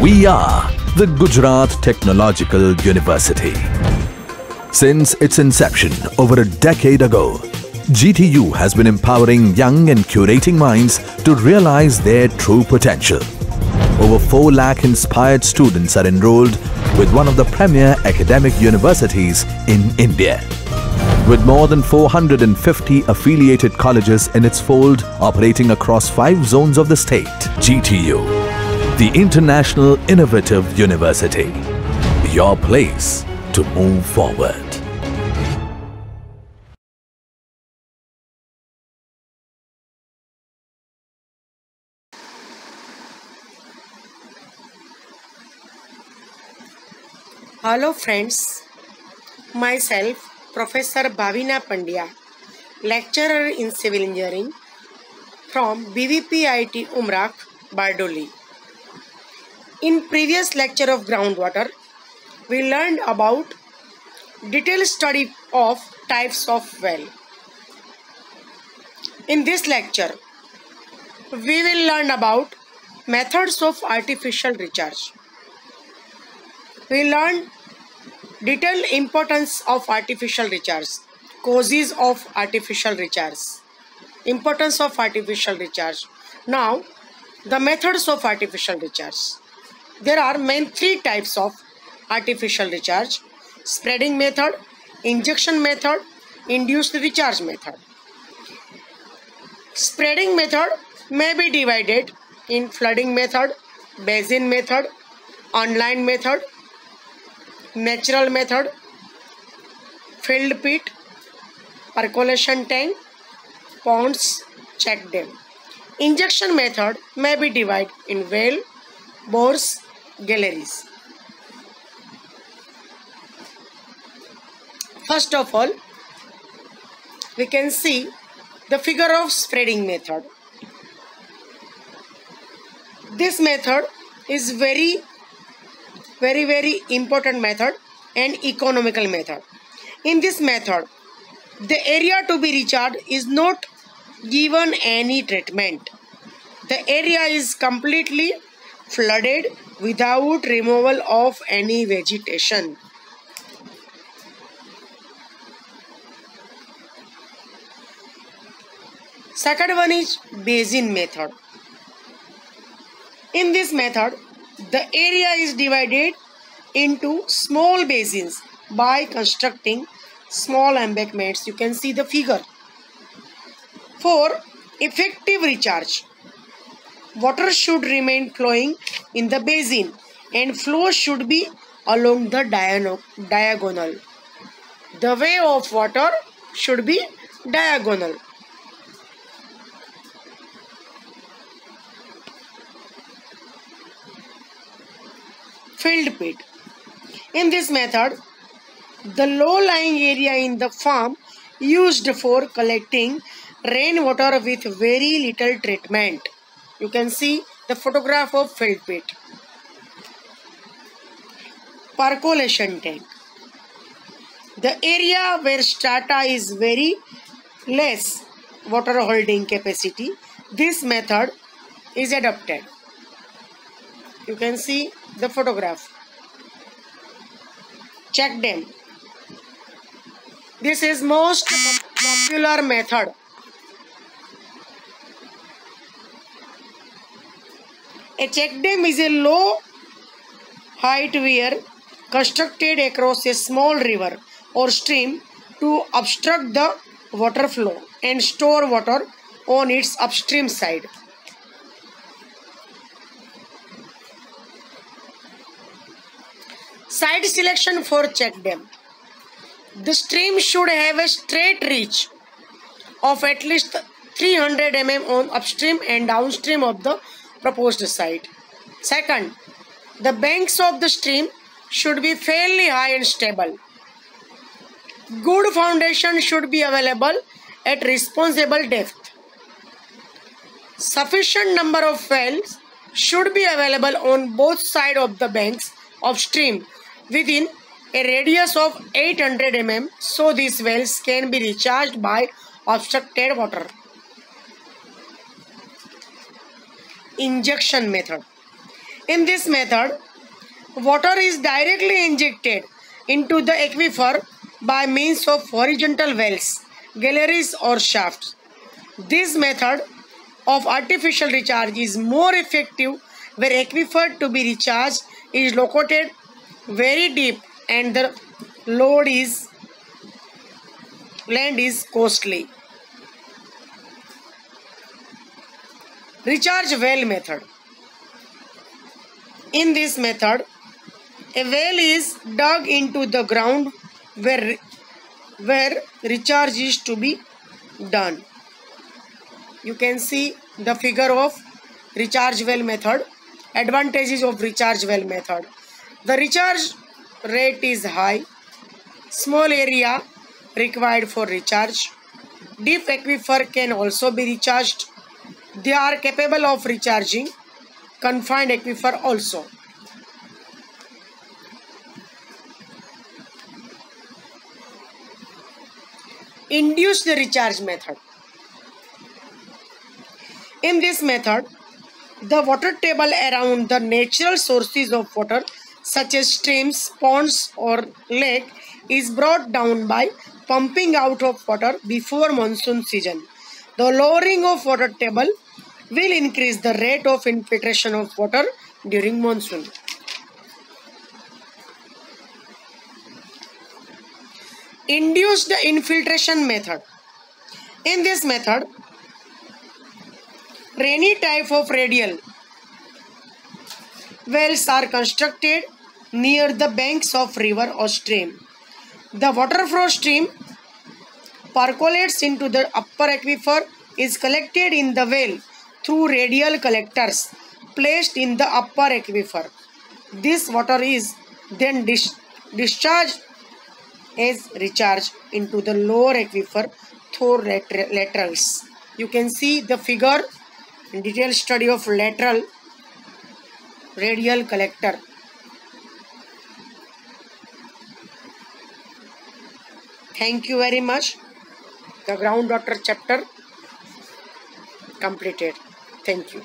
We are the Gujarat Technological University. Since its inception over a decade ago, GTU has been empowering young and curating minds to realize their true potential. Over 4 lakh inspired students are enrolled with one of the premier academic universities in India. With more than 450 affiliated colleges in its fold operating across 5 zones of the state, GTU, the International Innovative University, your place to move forward. Hello friends, myself Professor Bhavina Pandya, lecturer in Civil Engineering from BVPIT Umrakh, Bardoli. In previous lecture of groundwater, we learned about detailed study of types of well. In this lecture, we will learn about methods of artificial recharge. We learned detailed importance of artificial recharge, causes of artificial recharge, importance of artificial recharge. Now, the methods of artificial recharge. There are main 3 types of artificial recharge: spreading method, injection method, induced recharge method. Spreading method may be divided in flooding method, basin method, online method, natural method, filled pit, percolation tank, ponds, check dam. Injection method may be divided in well, bores, galleries. First of all, we can see the figure of spreading method. This method is very important method and economical method. In this method, the area to be recharged is not given any treatment. The area is completely flooded without removal of any vegetation. Second one is basin method. In this method, the area is divided into small basins by constructing small embankments. You can see the figure. For effective recharge, water should remain flowing in the basin and flow should be along the diagonal. The way of water should be diagonal. Filled pit. In this method, the low-lying area in the farm used for collecting rainwater with very little treatment. You can see the photograph of filled pit. Percolation tank. The area where strata is very less water holding capacity, this method is adopted. You can see the photograph. Check dam. This is most popular method. A check dam is a low height weir constructed across a small river or stream to obstruct the water flow and store water on its upstream side. Site selection for check dam. The stream should have a straight reach of at least 300 mm on upstream and downstream of the proposed site. Second, the banks of the stream should be fairly high and stable. Good foundation should be available at responsible depth. Sufficient number of wells should be available on both sides of the banks of stream within a radius of 800 mm so these wells can be recharged by obstructed water. Injection method. In this method, water is directly injected into the aquifer by means of horizontal wells, galleries or shafts. This method of artificial recharge is more effective where aquifer to be recharged is located very deep and the land is costly. Recharge well method. In this method, a well is dug into the ground where recharge is to be done. You can see the figure of recharge well method. Advantages of recharge well method. The recharge rate is high. Small area required for recharge. Deep aquifer can also be recharged. They are capable of recharging confined aquifer also. Induced recharge method. In this method, the water table around the natural sources of water such as streams, ponds or lake is brought down by pumping out of water before monsoon season. The lowering of water table will increase the rate of infiltration of water during monsoon. Induced infiltration method. In this method, rainy type of radial wells are constructed near the banks of river or stream. The water from stream percolates into the upper aquifer, is collected in the well through radial collectors placed in the upper aquifer. This water is then discharged as recharge into the lower aquifer through laterals. You can see the figure in detailed study of lateral radial collector. Thank you very much. The groundwater chapter completed. Thank you.